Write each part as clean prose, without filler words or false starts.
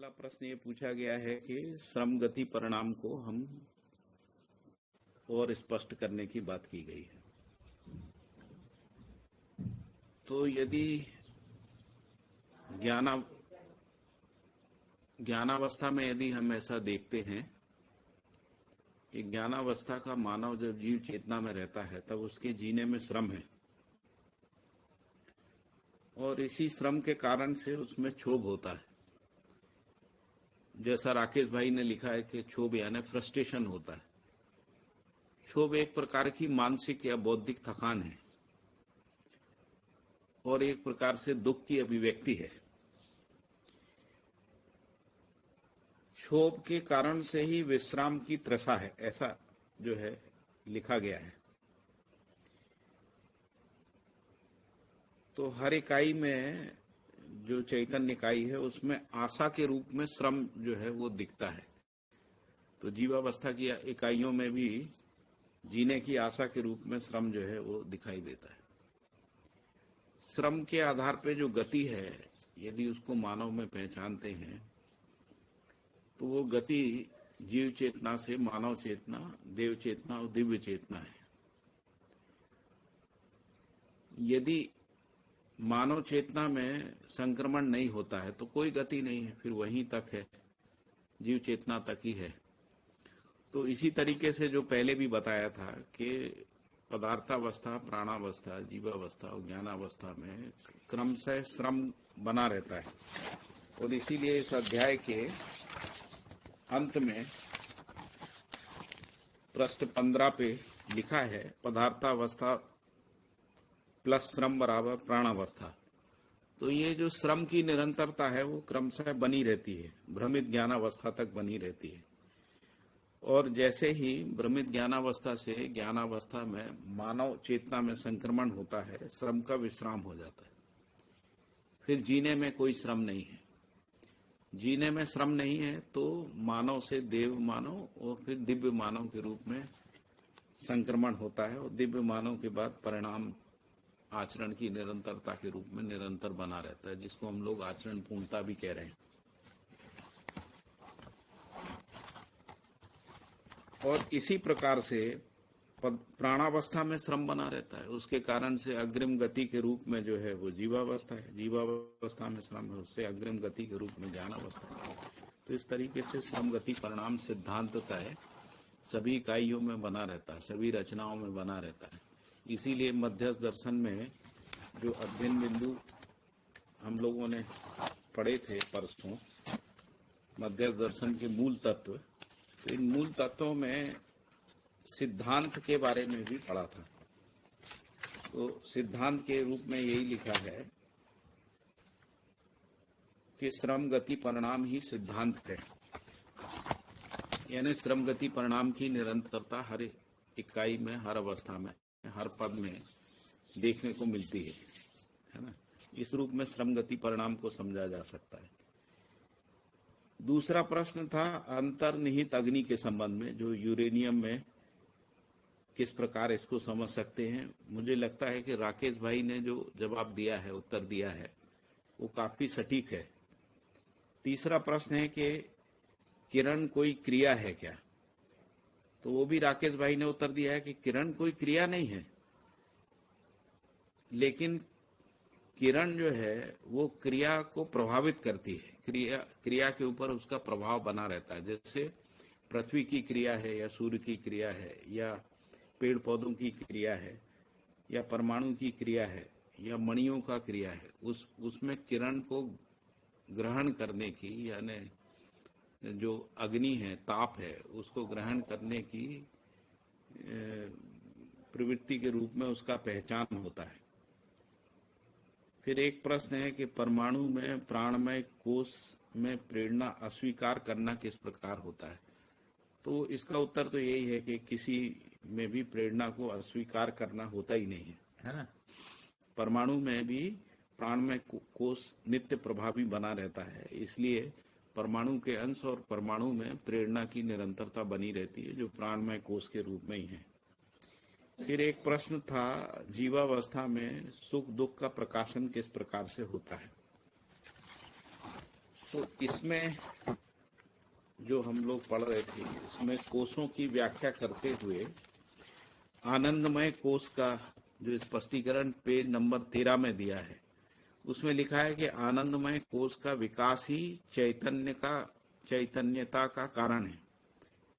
पहला प्रश्न ये पूछा गया है कि श्रम गति परिणाम को हम और स्पष्ट करने की बात की गई है। तो यदि ज्ञानावस्था में यदि हम ऐसा देखते हैं कि ज्ञानावस्था का मानव जब जीव चेतना में रहता है तब उसके जीने में श्रम है और इसी श्रम के कारण से उसमें क्षोभ होता है। जैसा राकेश भाई ने लिखा है कि क्षोभ यानी फ्रस्ट्रेशन होता है। क्षोभ एक प्रकार की मानसिक या बौद्धिक थकान है और एक प्रकार से दुख की अभिव्यक्ति है। क्षोभ के कारण से ही विश्राम की तृषा है, ऐसा जो है लिखा गया है। तो हर इकाई में जो चैतन्य इकाई है उसमें आशा के रूप में श्रम जो है वो दिखता है। तो जीवावस्था की इकाइयों में भी जीने की आशा के रूप में श्रम जो है वो दिखाई देता है। श्रम के आधार पे जो गति है यदि उसको मानव में पहचानते हैं तो वो गति जीव चेतना से मानव चेतना, देव चेतना और दिव्य चेतना है। यदि मानव चेतना में संक्रमण नहीं होता है तो कोई गति नहीं है, फिर वहीं तक है, जीव चेतना तक ही है। तो इसी तरीके से जो पहले भी बताया था कि पदार्थावस्था, प्राणावस्था, जीवावस्था और ज्ञानावस्था में क्रमशः श्रम बना रहता है। और इसीलिए इस अध्याय के अंत में पृष्ठ 15 पे लिखा है पदार्थावस्था प्लस श्रम बराबर प्राणावस्था। तो ये जो श्रम की निरंतरता है वो क्रमशः बनी रहती है, भ्रमित ज्ञानावस्था तक बनी रहती है। और जैसे ही भ्रमित ज्ञानावस्था से ज्ञानावस्था में मानव चेतना में संक्रमण होता है, श्रम का विश्राम हो जाता है। फिर जीने में कोई श्रम नहीं है। जीने में श्रम नहीं है तो मानव से देव मानव और फिर दिव्य मानव के रूप में संक्रमण होता है और दिव्य मानव के बाद परिणाम आचरण की निरंतरता के रूप में निरंतर बना रहता है, जिसको हम लोग आचरण पूर्णता भी कह रहे हैं। और इसी प्रकार से प्राणावस्था में श्रम बना रहता है, उसके कारण से अग्रिम गति के रूप में जो है वो जीवावस्था है। जीवावस्था में श्रम है, उससे अग्रिम गति के रूप में ज्ञानावस्था है। तो इस तरीके से श्रम गति परिणाम सिद्धांत है सभी इकाइयों में बना रहता है, सभी रचनाओं में बना रहता है। इसीलिए मध्यस्थ दर्शन में जो अध्ययन बिंदु हम लोगों ने पढ़े थे परसों, मध्यस्थ दर्शन के मूल तत्व, तो इन मूल तत्वों में सिद्धांत के बारे में भी पढ़ा था। तो सिद्धांत के रूप में यही लिखा है कि श्रम गति परिणाम ही सिद्धांत है, यानी श्रम गति परिणाम की निरंतरता हर इकाई में, हर अवस्था में, हर पद में देखने को मिलती है ना। इस रूप में श्रम गति परिणाम को समझा जा सकता है। दूसरा प्रश्न था अंतर्निहित अग्नि के संबंध में, जो यूरेनियम में किस प्रकार इसको समझ सकते हैं। मुझे लगता है कि राकेश भाई ने जो जवाब दिया है, उत्तर दिया है, वो काफी सटीक है। तीसरा प्रश्न है कि किरण कोई क्रिया है क्या, तो वो भी राकेश भाई ने उत्तर दिया है कि किरण कोई क्रिया नहीं है, लेकिन किरण जो है वो क्रिया को प्रभावित करती है, क्रिया के ऊपर उसका प्रभाव बना रहता है। जैसे पृथ्वी की क्रिया है या सूर्य की क्रिया है या पेड़ पौधों की क्रिया है या परमाणु की क्रिया है या मणियों का क्रिया है, उसमें किरण को ग्रहण करने की, यानी जो अग्नि है, ताप है, उसको ग्रहण करने की प्रवृत्ति के रूप में उसका पहचान होता है। फिर एक प्रश्न है कि परमाणु में प्राणमय कोश में प्रेरणा अस्वीकार करना किस प्रकार होता है। तो इसका उत्तर तो यही है कि किसी में भी प्रेरणा को अस्वीकार करना होता ही नहीं है ना। परमाणु में भी प्राणमय कोश नित्य प्रभावी बना रहता है, इसलिए परमाणु के अंश और परमाणु में प्रेरणा की निरंतरता बनी रहती है, जो प्राणमय कोश के रूप में ही है। फिर एक प्रश्न था जीवावस्था में सुख दुख का प्रकाशन किस प्रकार से होता है। तो इसमें जो हम लोग पढ़ रहे थे, इसमें कोषों की व्याख्या करते हुए आनंदमय कोष का जो स्पष्टीकरण पेज नंबर 13 में दिया है, उसमें लिखा है कि आनंदमय कोष का विकास ही चैतन्यता का कारण है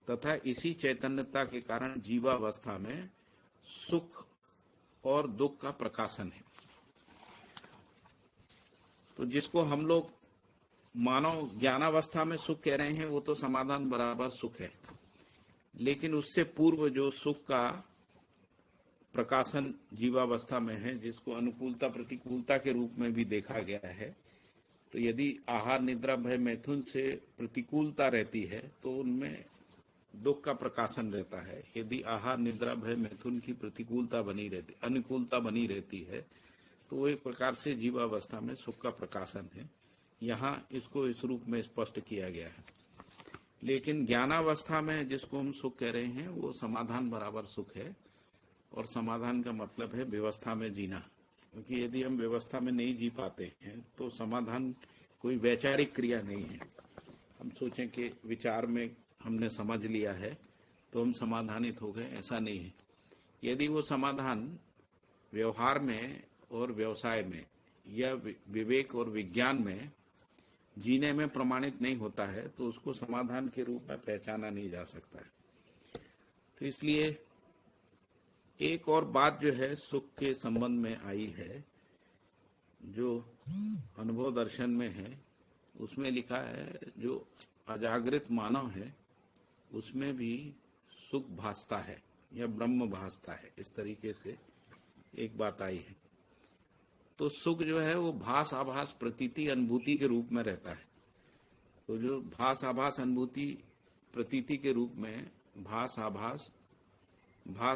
तथा इसी चैतन्यता के कारण जीवावस्था में सुख और दुख का प्रकाशन है। तो जिसको हम लोग मानव ज्ञानावस्था में सुख कह रहे हैं, वो तो समाधान बराबर सुख है, लेकिन उससे पूर्व जो सुख का प्रकाशन जीवावस्था में है, जिसको अनुकूलता प्रतिकूलता के रूप में भी देखा गया है, तो यदि आहार निद्रा भय मैथुन से प्रतिकूलता रहती है तो उनमें दुख का प्रकाशन रहता है। यदि आहार निद्रा भय मैथुन की प्रतिकूलता बनी रहती, अनुकूलता बनी रहती है, तो वो एक प्रकार से जीवावस्था में सुख का प्रकाशन है। यहाँ इसको इस रूप में स्पष्ट किया गया है। लेकिन ज्ञानावस्था में जिसको हम सुख कह रहे हैं, वो समाधान बराबर सुख है, और समाधान का मतलब है व्यवस्था में जीना। क्योंकि यदि हम व्यवस्था में नहीं जी पाते हैं तो समाधान कोई वैचारिक क्रिया नहीं है। हम सोचें कि विचार में हमने समझ लिया है तो हम समाधानित हो गए, ऐसा नहीं है। यदि वो समाधान व्यवहार में और व्यवसाय में या विवेक और विज्ञान में जीने में प्रमाणित नहीं होता है तो उसको समाधान के रूप में पहचाना नहीं जा सकता है। तो इसलिए एक और बात जो है सुख के संबंध में आई है, जो अनुभव दर्शन में है, उसमें लिखा है जो अजागृत मानव है उसमें भी सुख भासता है या ब्रह्म भासता है, इस तरीके से एक बात आई है। तो सुख जो है वो भास आभास प्रतीति अनुभूति के रूप में रहता है। तो जो भास आभास अनुभूति प्रतीति के रूप में भास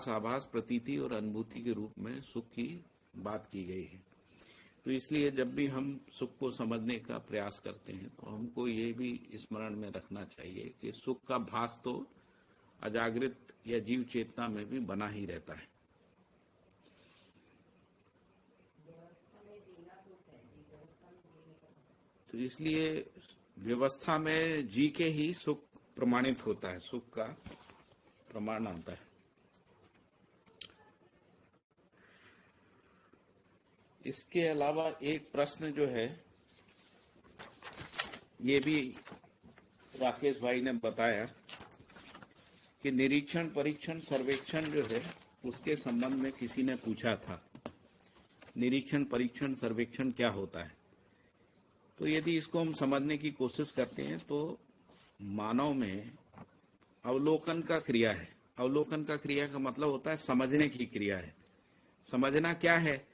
आभास प्रतीति और अनुभूति के रूप में सुख की बात की गई है। तो इसलिए जब भी हम सुख को समझने का प्रयास करते हैं तो हमको ये भी स्मरण में रखना चाहिए कि सुख का भास तो अजागृत या जीव चेतना में भी बना ही रहता है। तो इसलिए व्यवस्था में जी के ही सुख प्रमाणित होता है, सुख का प्रमाण आता है। इसके अलावा एक प्रश्न जो है, ये भी राकेश भाई ने बताया कि निरीक्षण परीक्षण सर्वेक्षण जो है उसके संबंध में किसी ने पूछा था, निरीक्षण परीक्षण सर्वेक्षण क्या होता है। तो यदि इसको हम समझने की कोशिश करते हैं तो मानव में अवलोकन का क्रिया है। अवलोकन का क्रिया का मतलब होता है समझने की क्रिया है। समझना क्या है,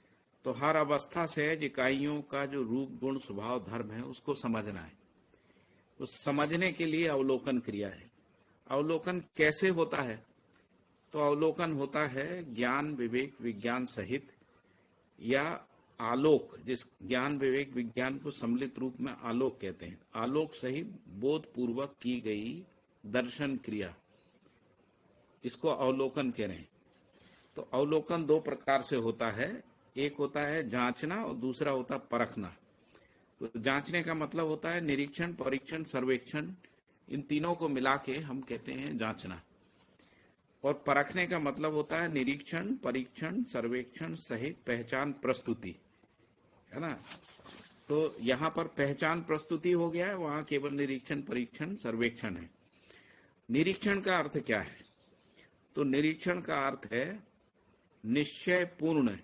तो हर अवस्था से इकाइयों का जो रूप गुण स्वभाव धर्म है उसको समझना है। उस समझने के लिए अवलोकन क्रिया है। अवलोकन कैसे होता है, तो अवलोकन होता है ज्ञान विवेक विज्ञान सहित या आलोक, जिस ज्ञान विवेक विज्ञान को सम्मिलित रूप में आलोक कहते हैं, आलोक सहित बोध पूर्वक की गई दर्शन क्रिया, इसको अवलोकन कह रहे हैं। तो अवलोकन दो प्रकार से होता है, एक होता है जांचना और दूसरा होता है परखना। तो जांचने का मतलब होता है निरीक्षण परीक्षण सर्वेक्षण, इन तीनों को मिला के हम कहते हैं जांचना। और परखने का मतलब होता है निरीक्षण परीक्षण सर्वेक्षण सहित पहचान प्रस्तुति, है ना। तो यहाँ पर पहचान प्रस्तुति हो गया है, वहां केवल निरीक्षण परीक्षण सर्वेक्षण है। निरीक्षण का अर्थ क्या है, तो निरीक्षण का अर्थ है निश्चय पूर्ण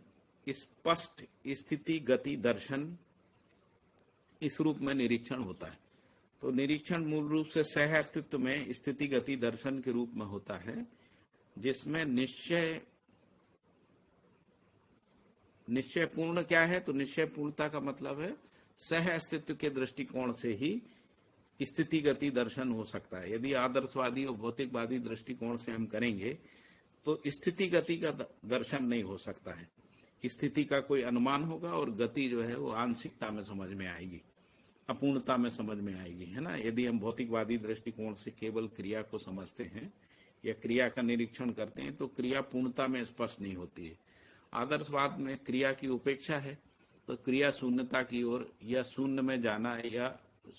स्पष्ट स्थिति गति दर्शन, इस रूप में निरीक्षण होता है। तो निरीक्षण मूल रूप से सह अस्तित्व में स्थिति गति दर्शन के रूप में होता है, जिसमें निश्चय पूर्ण क्या है, तो निश्चय पूर्णता का मतलब है सह अस्तित्व के दृष्टिकोण से ही स्थिति गति दर्शन हो सकता है। यदि आदर्शवादी और भौतिकवादी दृष्टिकोण से हम करेंगे तो स्थिति गति का दर्शन नहीं हो सकता है। स्थिति का कोई अनुमान होगा और गति जो है वो आंशिकता में समझ में आएगी, अपूर्णता में समझ में आएगी, है ना। यदि हम भौतिकवादी दृष्टिकोण से केवल क्रिया को समझते हैं या क्रिया का निरीक्षण करते हैं तो क्रिया पूर्णता में स्पष्ट नहीं होती है। आदर्शवाद में क्रिया की उपेक्षा है, तो क्रिया शून्यता की ओर या शून्य में जाना या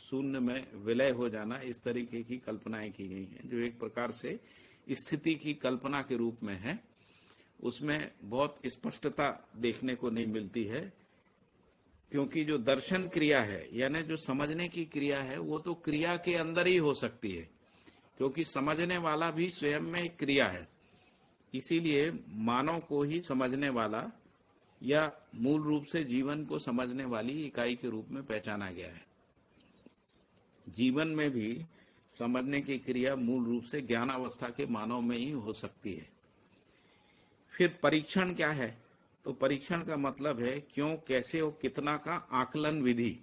शून्य में विलय हो जाना, इस तरीके की कल्पनाएं की गई हैं, जो एक प्रकार से स्थिति की कल्पना के रूप में है। उसमें बहुत स्पष्टता देखने को नहीं मिलती है, क्योंकि जो दर्शन क्रिया है, यानी जो समझने की क्रिया है, वो तो क्रिया के अंदर ही हो सकती है, क्योंकि समझने वाला भी स्वयं में एक क्रिया है। इसीलिए मानव को ही समझने वाला या मूल रूप से जीवन को समझने वाली इकाई के रूप में पहचाना गया है। जीवन में भी समझने की क्रिया मूल रूप से ज्ञानावस्था के मानव में ही हो सकती है। फिर परीक्षण क्या है? तो परीक्षण का मतलब है क्यों, कैसे और कितना का आकलन विधि।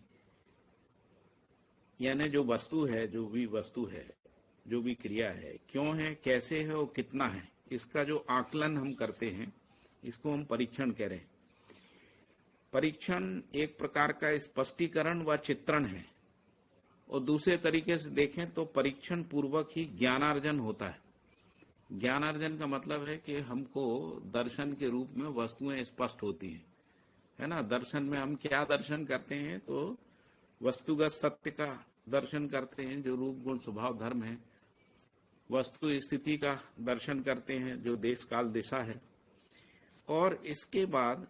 यानी जो वस्तु है, जो भी वस्तु है, जो भी क्रिया है, क्यों है, कैसे है और कितना है, इसका जो आकलन हम करते हैं, इसको हम परीक्षण कह रहे हैं। परीक्षण एक प्रकार का स्पष्टीकरण व चित्रण है, और दूसरे तरीके से देखें तो परीक्षण पूर्वक ही ज्ञानार्जन होता है। ज्ञानार्जन का मतलब है कि हमको दर्शन के रूप में वस्तुएं स्पष्ट होती हैं, है ना। दर्शन में हम क्या दर्शन करते हैं? तो वस्तुगत सत्य का दर्शन करते हैं, जो रूप गुण स्वभाव धर्म है। वस्तु स्थिति का दर्शन करते हैं, जो देश काल दिशा है। और इसके बाद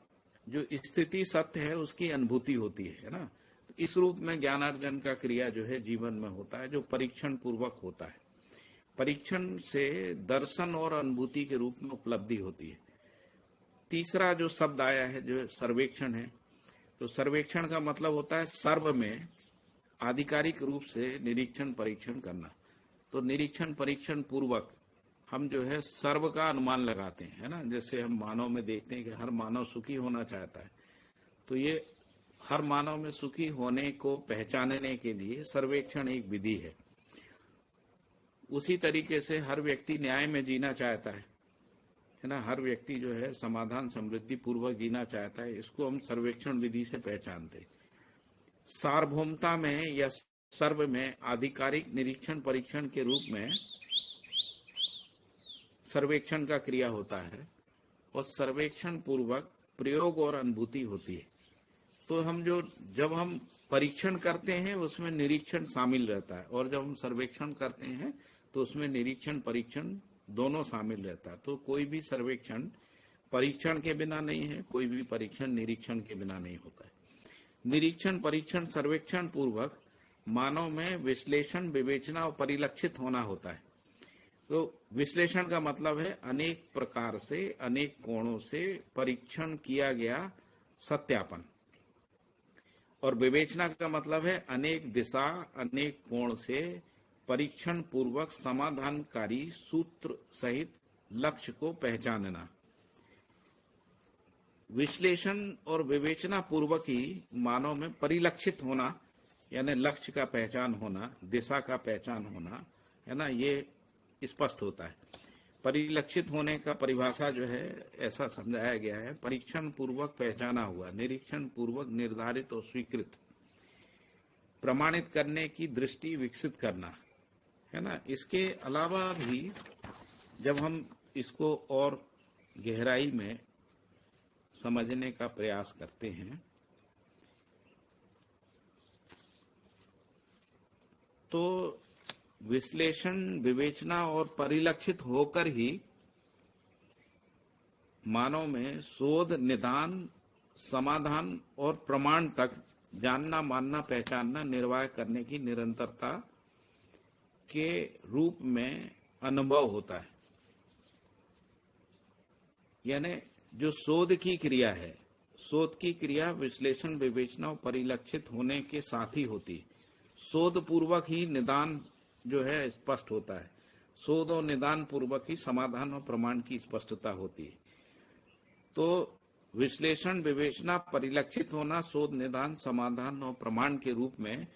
जो स्थिति सत्य है, उसकी अनुभूति होती है ना। तो इस रूप में ज्ञानार्जन का क्रिया जो है जीवन में होता है, जो परीक्षण पूर्वक होता है। परीक्षण से दर्शन और अनुभूति के रूप में उपलब्धि होती है। तीसरा जो शब्द आया है, जो सर्वेक्षण है, तो सर्वेक्षण का मतलब होता है सर्व में आधिकारिक रूप से निरीक्षण परीक्षण करना। तो निरीक्षण परीक्षण पूर्वक हम जो है सर्व का अनुमान लगाते हैं, है ना। जैसे हम मानव में देखते हैं कि हर मानव सुखी होना चाहता है, तो ये हर मानव में सुखी होने को पहचानने के लिए सर्वेक्षण एक विधि है। उसी तरीके से हर व्यक्ति न्याय में जीना चाहता है ना। हर व्यक्ति जो है समाधान समृद्धि पूर्वक जीना चाहता है, इसको हम सर्वेक्षण विधि से पहचानते हैं। सार्वभौमता में या सर्व में आधिकारिक निरीक्षण परीक्षण के रूप में सर्वेक्षण का क्रिया होता है, और सर्वेक्षण पूर्वक प्रयोग और अनुभूति होती है। तो जब हम परीक्षण करते हैं, उसमें निरीक्षण शामिल रहता है, और जब हम सर्वेक्षण करते हैं तो उसमें निरीक्षण परीक्षण दोनों शामिल रहता है। तो कोई भी सर्वेक्षण परीक्षण के बिना नहीं है, कोई भी परीक्षण निरीक्षण के बिना नहीं होता है। निरीक्षण परीक्षण सर्वेक्षण पूर्वक मानव में विश्लेषण विवेचना और परिलक्षित होना होता है। तो विश्लेषण का मतलब है अनेक प्रकार से, अनेक कोणों से परीक्षण किया गया सत्यापन, और विवेचना का मतलब है अनेक दिशा, अनेक कोण से परीक्षण पूर्वक समाधानकारी सूत्र सहित लक्ष्य को पहचानना। विश्लेषण और विवेचना पूर्वक ही मानव में परिलक्षित होना, यानी लक्ष्य का पहचान होना, दिशा का पहचान होना, है ना, ये स्पष्ट होता है। परिलक्षित होने का परिभाषा जो है ऐसा समझाया गया है, परीक्षण पूर्वक पहचाना हुआ, निरीक्षण पूर्वक निर्धारित और स्वीकृत, प्रमाणित करने की दृष्टि विकसित करना, है ना। इसके अलावा भी जब हम इसको और गहराई में समझने का प्रयास करते हैं, तो विश्लेषण विवेचना और परिलक्षित होकर ही मानव में शोध, निदान, समाधान और प्रमाण तक जानना, मानना, पहचानना, निर्वाह करने की निरंतरता के रूप में अनुभव होता है। यानी जो शोध की क्रिया है, शोध की क्रिया विश्लेषण विवेचना और परिलक्षित होने के साथ ही होती है। शोध पूर्वक ही निदान जो है स्पष्ट होता है, शोध और निदान पूर्वक ही समाधान और प्रमाण की स्पष्टता होती है। तो विश्लेषण विवेचना परिलक्षित होना, शोध, निदान, समाधान और प्रमाण के रूप में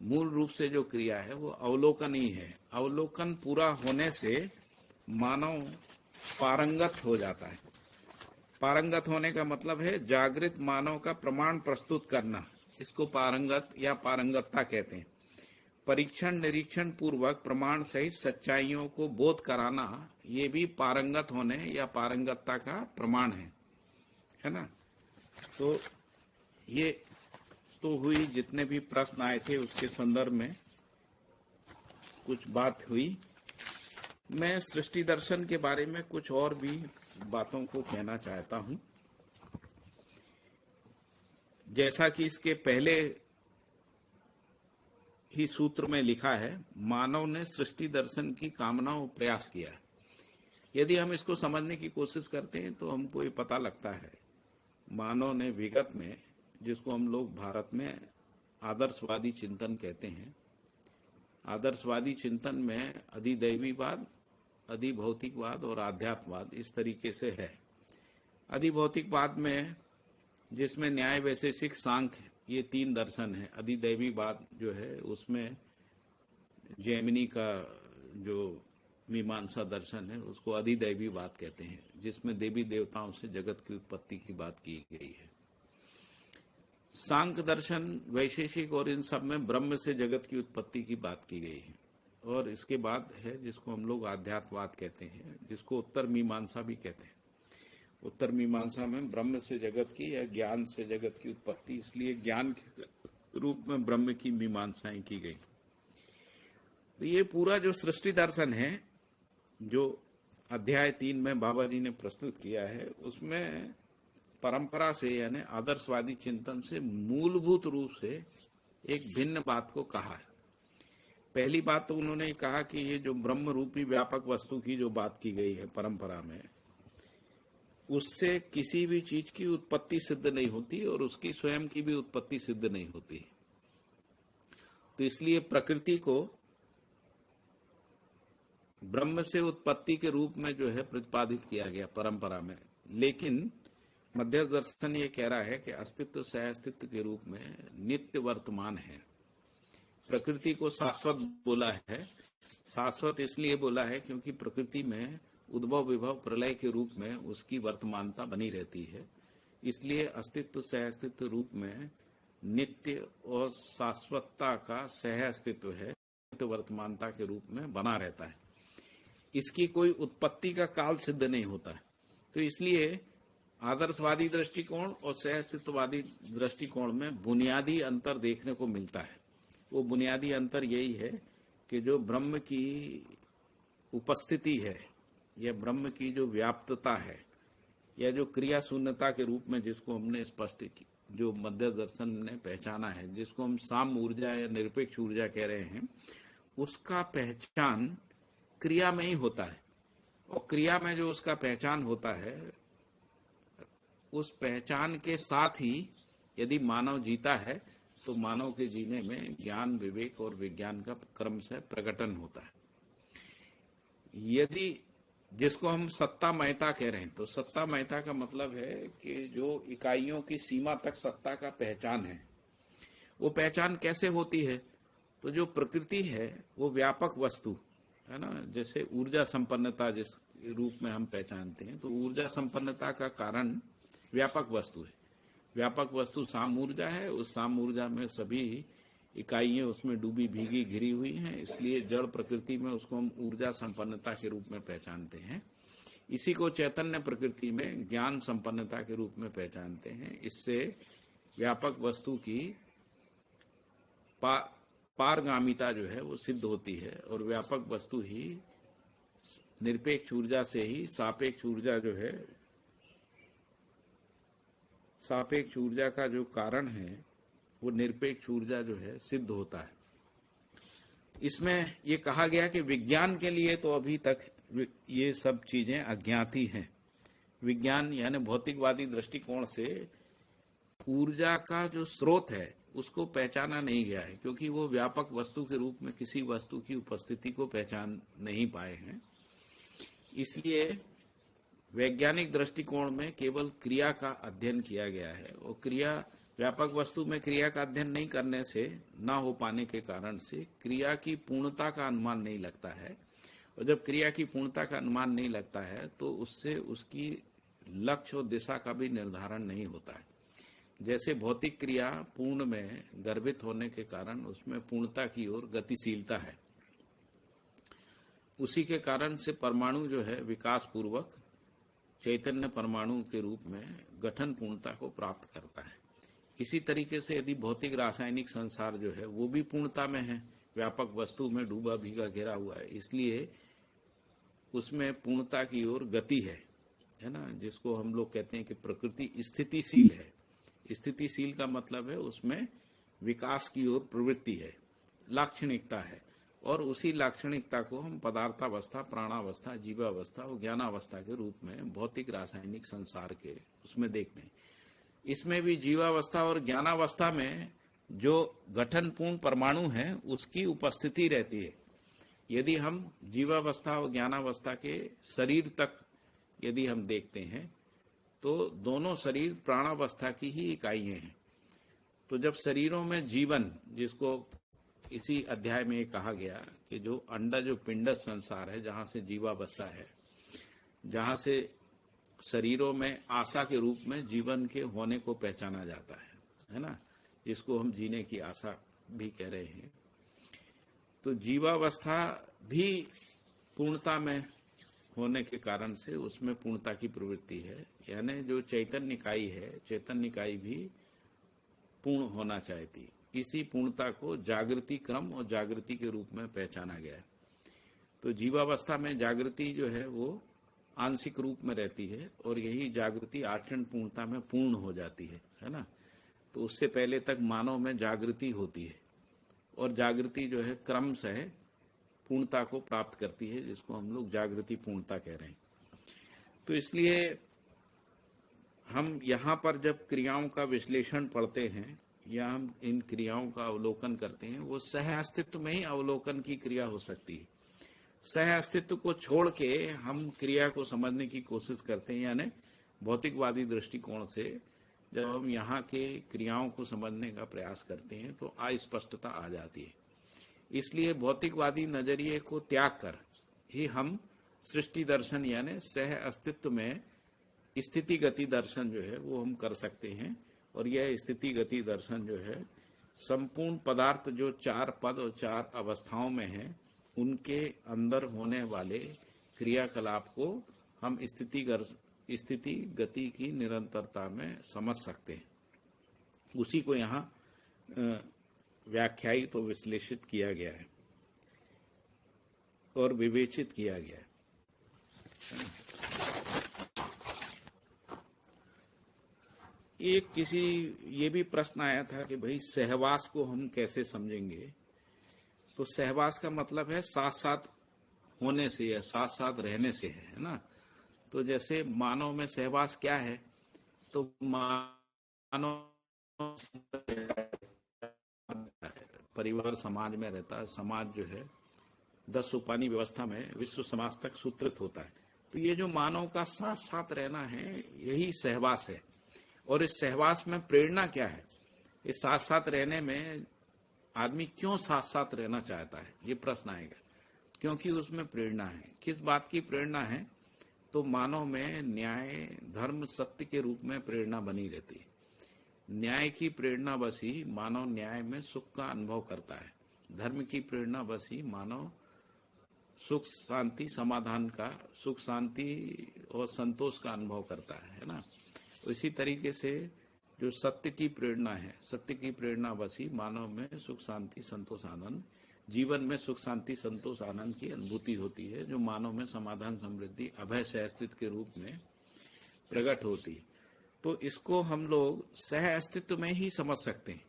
मूल रूप से जो क्रिया है वो अवलोकन ही है। अवलोकन पूरा होने से मानव पारंगत हो जाता है। पारंगत होने का मतलब है जागृत मानव का प्रमाण प्रस्तुत करना, इसको पारंगत या पारंगतता कहते हैं। परीक्षण निरीक्षण पूर्वक प्रमाण सहित सच्चाइयों को बोध कराना, ये भी पारंगत होने या पारंगतता का प्रमाण है ना। तो तो हुई, जितने भी प्रश्न आए थे उसके संदर्भ में कुछ बात हुई। मैं सृष्टि दर्शन के बारे में कुछ और भी बातों को कहना चाहता हूं। जैसा कि इसके पहले ही सूत्र में लिखा है, मानव ने सृष्टि दर्शन की कामना और प्रयास किया। यदि हम इसको समझने की कोशिश करते हैं तो हमको ये पता लगता है, मानव ने विगत में, जिसको हम लोग भारत में आदर्शवादी चिंतन कहते हैं, आदर्शवादी चिंतन में अधिदैवीवाद, अधिभौतिकवाद और आध्यात्मवाद इस तरीके से है। अधिभौतिकवाद में, जिसमें न्याय, वैशेषिक, सांख्य, ये 3 दर्शन है। अधिदैवीवाद जो है उसमें जैमिनी का जो मीमांसा दर्शन है उसको अधिदैवीवाद कहते हैं, जिसमें देवी देवताओं से जगत की उत्पत्ति की बात की गई है। सांख्य दर्शन, वैशेषिक और इन सब में ब्रह्म से जगत की उत्पत्ति की बात की गई है। और इसके बाद है जिसको हम लोग आध्यात्मवाद कहते हैं, जिसको उत्तर मीमांसा भी कहते हैं। उत्तर मीमांसा में ब्रह्म से जगत की या ज्ञान से जगत की उत्पत्ति, इसलिए ज्ञान के रूप में ब्रह्म की मीमांसाएं की गई। तो ये पूरा जो सृष्टि दर्शन है जो अध्याय 3 में बाबा जी ने प्रस्तुत किया है, उसमें परंपरा से यानी आदर्शवादी चिंतन से मूलभूत रूप से एक भिन्न बात को कहा है। पहली बात तो उन्होंने कहा कि ये जो ब्रह्म रूपी व्यापक वस्तु की जो बात की गई है परंपरा में, उससे किसी भी चीज की उत्पत्ति सिद्ध नहीं होती और उसकी स्वयं की भी उत्पत्ति सिद्ध नहीं होती। तो इसलिए प्रकृति को ब्रह्म से उत्पत्ति के रूप में जो है प्रतिपादित किया गया परंपरा में। लेकिन मध्यस्थ दर्शन ये कह रहा है कि अस्तित्व सह अस्तित्व के रूप में नित्य वर्तमान है। प्रकृति को शाश्वत बोला है। शाश्वत इसलिए बोला है क्योंकि प्रकृति में उद्भव विभव प्रलय के रूप में उसकी वर्तमानता बनी रहती है। इसलिए अस्तित्व सह अस्तित्व रूप में नित्य और शाश्वतता का सह अस्तित्व है, नित्य वर्तमानता के रूप में बना रहता है। इसकी कोई उत्पत्ति का काल सिद्ध नहीं होता है। तो इसलिए आदर्शवादी दृष्टिकोण और सह अस्तित्ववादी दृष्टिकोण में बुनियादी अंतर देखने को मिलता है। वो बुनियादी अंतर यही है कि जो ब्रह्म की उपस्थिति है या ब्रह्म की जो व्याप्तता है या जो क्रिया शून्यता के रूप में जिसको हमने स्पष्ट जो मध्य दर्शन ने पहचाना है, जिसको हम साम ऊर्जा या निरपेक्ष ऊर्जा कह रहे हैं, उसका पहचान क्रिया में ही होता है। और क्रिया में जो उसका पहचान होता है, उस पहचान के साथ ही यदि मानव जीता है तो मानव के जीने में ज्ञान, विवेक और विज्ञान का क्रम से प्रकटन होता है। यदि जिसको हम सत्तामयता कह रहे हैं, तो सत्तामयता का मतलब है कि जो इकाइयों की सीमा तक सत्ता का पहचान है, वो पहचान कैसे होती है? तो जो प्रकृति है वो व्यापक वस्तु है ना, जैसे ऊर्जा संपन्नता जिस रूप में हम पहचानते हैं, तो ऊर्जा संपन्नता का कारण व्यापक वस्तु है। व्यापक वस्तु साम ऊर्जा है। उस साम ऊर्जा में सभी इकाइयां उसमें डूबी भीगी घिरी हुई हैं, इसलिए जड़ प्रकृति में उसको हम ऊर्जा संपन्नता के रूप में पहचानते हैं। इसी को चैतन्य प्रकृति में ज्ञान संपन्नता के रूप में पहचानते हैं। इससे व्यापक वस्तु की पारगामिता जो है वो सिद्ध होती है और व्यापक वस्तु ही निरपेक्ष ऊर्जा से ही सापेक्ष ऊर्जा जो है, सापेक्ष ऊर्जा का जो कारण है वो निरपेक्ष ऊर्जा जो है सिद्ध होता है। इसमें ये कहा गया कि विज्ञान के लिए तो अभी तक ये सब चीजें अज्ञात ही हैं। विज्ञान यानी भौतिकवादी दृष्टिकोण से ऊर्जा का जो स्रोत है उसको पहचाना नहीं गया है, क्योंकि वो व्यापक वस्तु के रूप में किसी वस्तु की उपस्थिति को पहचान नहीं पाए हैं। इसलिए वैज्ञानिक दृष्टिकोण में केवल क्रिया का अध्ययन किया गया है और क्रिया व्यापक वस्तु में क्रिया का अध्ययन नहीं करने से, ना हो पाने के कारण से क्रिया की पूर्णता का अनुमान नहीं लगता है। और जब क्रिया की पूर्णता का अनुमान नहीं लगता है तो उससे उसकी लक्ष्य और दिशा का भी निर्धारण नहीं होता है। जैसे भौतिक क्रिया पूर्ण में गर्भित होने के कारण उसमें पूर्णता की ओर गतिशीलता है, उसी के कारण से परमाणु जो है विकास पूर्वक चैतन्य परमाणु के रूप में गठन पूर्णता को प्राप्त करता है। इसी तरीके से यदि भौतिक रासायनिक संसार जो है वो भी पूर्णता में है, व्यापक वस्तु में डूबा भीगा घिरा हुआ है, इसलिए उसमें पूर्णता की ओर गति है ना, जिसको हम लोग कहते हैं कि प्रकृति स्थितिशील है। स्थितिशील का मतलब है उसमें विकास की ओर प्रवृत्ति है, लाक्षणिकता है, और उसी लाक्षणिकता को हम पदार्थावस्था, प्राणावस्था, जीवावस्था और ज्ञानावस्था के रूप में भौतिक रासायनिक संसार के उसमें देखते हैं। इसमें भी जीवावस्था और ज्ञानावस्था में जो गठनपूर्ण परमाणु है उसकी उपस्थिति रहती है। यदि हम जीवावस्था और ज्ञानावस्था के शरीर तक यदि हम देखते हैं तो दोनों शरीर प्राणावस्था की ही इकाइयां हैं। तो जब शरीरों में जीवन, जिसको इसी अध्याय में कहा गया कि जो अंडा जो पिंडज संसार है, जहां से जीवावस्था है, जहां से शरीरों में आशा के रूप में जीवन के होने को पहचाना जाता है ना, जिसको हम जीने की आशा भी कह रहे हैं। तो जीवावस्था भी पूर्णता में होने के कारण से उसमें पूर्णता की प्रवृत्ति है, यानी जो चैतन्य इकाई है, चैतन्य इकाई भी पूर्ण होना चाहती। इसी पूर्णता को जागृति क्रम और जागृति के रूप में पहचाना गया है। तो जीवावस्था में जागृति जो है वो आंशिक रूप में रहती है और यही जागृति आचरण पूर्णता में पूर्ण हो जाती है ना। तो उससे पहले तक मानव में जागृति होती है और जागृति जो है क्रम से पूर्णता को प्राप्त करती है, जिसको हम लोग जागृति पूर्णता कह रहे हैं। तो इसलिए हम यहाँ पर जब क्रियाओं का विश्लेषण पढ़ते हैं या हम इन क्रियाओं का अवलोकन करते हैं, वो सह अस्तित्व में ही अवलोकन की क्रिया हो सकती है। सह अस्तित्व को छोड़ के हम क्रिया को समझने की कोशिश करते हैं, यानी भौतिकवादी दृष्टिकोण से जब हम यहाँ के क्रियाओं को समझने का प्रयास करते हैं तो अस्पष्टता आ जाती है। इसलिए भौतिकवादी नजरिए को त्याग कर ही हम सृष्टि दर्शन यानी सह अस्तित्व में स्थिति गति दर्शन जो है वो हम कर सकते हैं। और यह स्थिति गति दर्शन जो है संपूर्ण पदार्थ जो चार पद और चार अवस्थाओं में है, उनके अंदर होने वाले क्रियाकलाप को हम स्थिति गति की निरंतरता में समझ सकते हैं। उसी को यहाँ व्याख्यायित और विश्लेषित किया गया है और विवेचित किया गया है। ये भी प्रश्न आया था कि भाई सहवास को हम कैसे समझेंगे। तो सहवास का मतलब है साथ साथ होने से या साथ साथ रहने से है ना। तो जैसे मानव में सहवास क्या है, तो मानव परिवार समाज में रहता है। समाज जो है 10 सोपानी व्यवस्था में विश्व समाज तक सूत्रित होता है। तो ये जो मानव का साथ साथ रहना है, यही सहवास है। और इस सहवास में प्रेरणा क्या है, इस साथ साथ रहने में आदमी क्यों साथ साथ रहना चाहता है, ये प्रश्न आएगा। क्योंकि उसमें प्रेरणा है। किस बात की प्रेरणा है, तो मानव में न्याय धर्म सत्य के रूप में प्रेरणा बनी रहती है। न्याय की प्रेरणा बस ही मानव न्याय में सुख का अनुभव करता है। धर्म की प्रेरणा बस ही मानव सुख शांति समाधान का, सुख शांति और संतोष का अनुभव करता है ना। इसी तरीके से जो सत्य की प्रेरणा है, सत्य की प्रेरणा बस ही मानव में सुख शांति संतोष आनंद, जीवन में सुख शांति संतोष आनंद की अनुभूति होती है, जो मानव में समाधान समृद्धि अभय सहअस्तित्व के रूप में प्रकट होती है। तो इसको हम लोग सह अस्तित्व में ही समझ सकते हैं,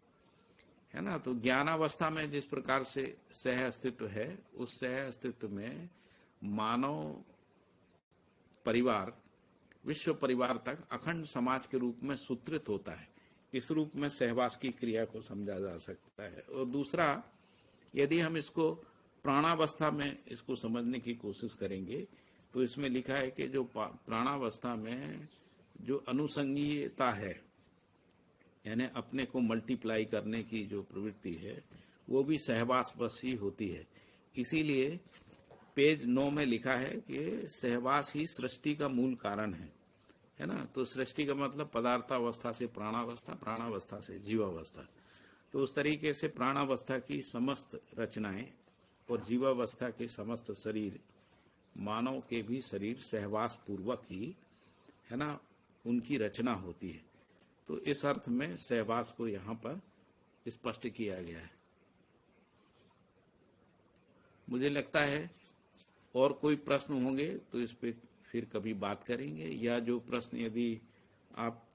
है ना। तो ज्ञानावस्था में जिस प्रकार से सह अस्तित्व है, उस सह अस्तित्व में मानव परिवार विश्व परिवार तक अखंड समाज के रूप में सूत्रित होता है। इस रूप में सहवास की क्रिया को समझा जा सकता है। और दूसरा, यदि हम इसको प्राणावस्था में इसको समझने की कोशिश करेंगे, तो इसमें लिखा है कि जो प्राणावस्था में जो अनुसंगीयता है, यानी अपने को मल्टीप्लाई करने की जो प्रवृत्ति है, वो भी सहवास बस ही होती है। इसीलिए पेज 9 में लिखा है कि सहवास ही सृष्टि का मूल कारण है ना। तो सृष्टि का मतलब पदार्थावस्था से प्राणावस्था, प्राणावस्था से जीवावस्था। तो उस तरीके से प्राणावस्था की समस्त रचनाएं और जीवावस्था के समस्त शरीर, मानव के भी शरीर सहवास पूर्वक ही, है ना, उनकी रचना होती है। तो इस अर्थ में सहवास को यहाँ पर स्पष्ट किया गया है। मुझे लगता है और कोई प्रश्न होंगे तो इस पे फिर कभी बात करेंगे, या जो प्रश्न यदि आप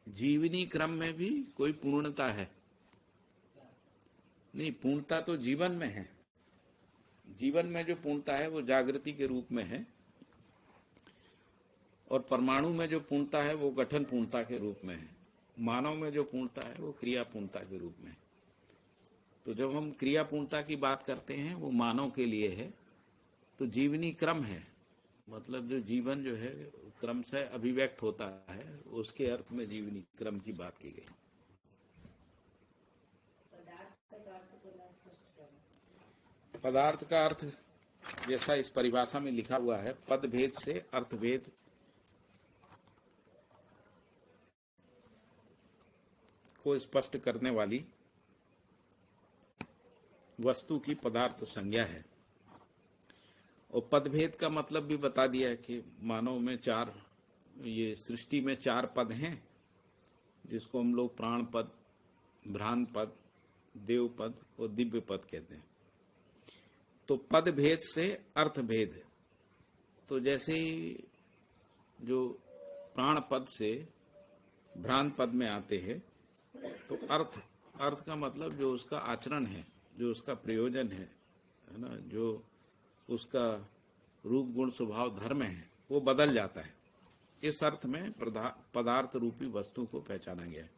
जीवनी क्रम में भी कोई पूर्णता है? नहीं, पूर्णता तो जीवन में है। जीवन में जो पूर्णता है वो जागृति के रूप में है, और परमाणु में जो पूर्णता है वो गठन पूर्णता के रूप में है। मानव में जो पूर्णता है वो क्रिया पूर्णता के रूप में है। तो जब हम क्रिया पूर्णता की बात करते हैं वो मानव के लिए है, तो जीवनी क्रम है, मतलब जो जीवन जो है क्रम से अभिव्यक्त होता है, उसके अर्थ में जीवनी क्रम की बात की गई। पदार्थ का अर्थ जैसा इस परिभाषा में लिखा हुआ है, पद भेद से अर्थभेद को स्पष्ट करने वाली वस्तु की पदार्थ संज्ञा है। और पदभेद का मतलब भी बता दिया है कि मानव में चार, ये सृष्टि में चार पद हैं, जिसको हम लोग प्राण पद, भ्रान पद, देव पद और दिव्य पद कहते हैं। तो पद भेद से अर्थ भेद, तो जैसे ही जो प्राण पद से भ्रान पद में आते हैं, तो अर्थ का मतलब जो उसका आचरण है, जो उसका प्रयोजन है ना, जो उसका रूप गुण स्वभाव धर्म है, वो बदल जाता है। इस अर्थ में पदार्थ रूपी वस्तु को पहचाना गया है।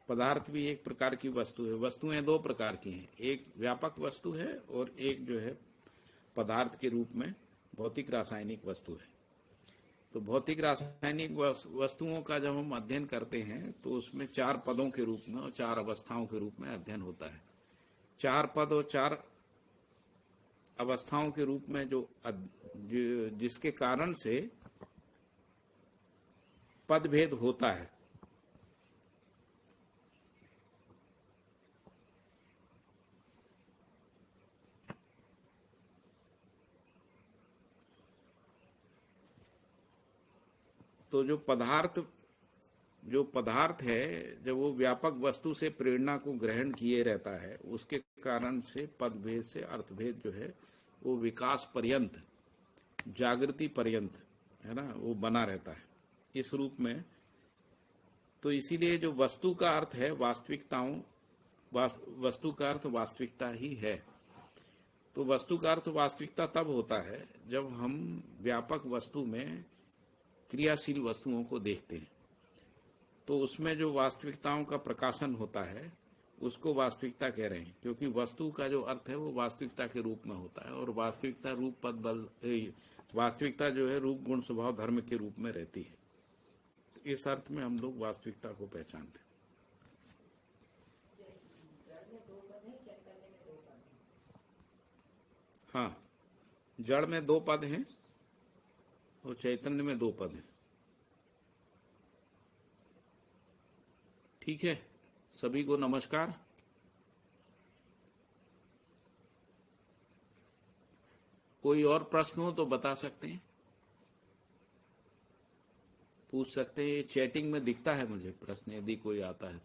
पदार्थ भी एक प्रकार की वस्तु है। वस्तुएं दो प्रकार की हैं, एक व्यापक वस्तु है और एक जो है पदार्थ के रूप में भौतिक रासायनिक वस्तु है। तो भौतिक रासायनिक वस्तुओं का जब हम अध्ययन करते हैं तो उसमें चार पदों के रूप में और चार अवस्थाओं के रूप में अध्ययन होता है। चार पद और चार अवस्थाओं के रूप में जिसके कारण से पदभेद होता है। तो जो पदार्थ है, जब वो व्यापक वस्तु से प्रेरणा को ग्रहण किए रहता है, उसके कारण से पदभेद से अर्थभेद जो है वो विकास पर्यंत, जागृति पर्यंत है ना, वो बना रहता है इस रूप में। तो इसीलिए जो वस्तु का अर्थ है वस्तु का अर्थ वास्तविकता ही है। तो वस्तु का अर्थ वास्तविकता तब होता है जब हम व्यापक वस्तु में क्रियाशील वस्तुओं को देखते हैं, तो उसमें जो वास्तविकताओं का प्रकाशन होता है उसको वास्तविकता कह रहे हैं, क्योंकि वस्तु का जो अर्थ है वो वास्तविकता के रूप में होता है, और वास्तविकता जो है रूप गुण स्वभाव धर्म के रूप में रहती है। तो इस अर्थ में हम लोग वास्तविकता को पहचानते हैं। हाँ, जड़ में दो पद हैं और चैतन्य में दो पद हैं। ठीक है, सभी को नमस्कार। कोई और प्रश्न हो तो बता सकते हैं, पूछ सकते हैं। चैटिंग में दिखता है मुझे प्रश्न, यदि कोई आता है।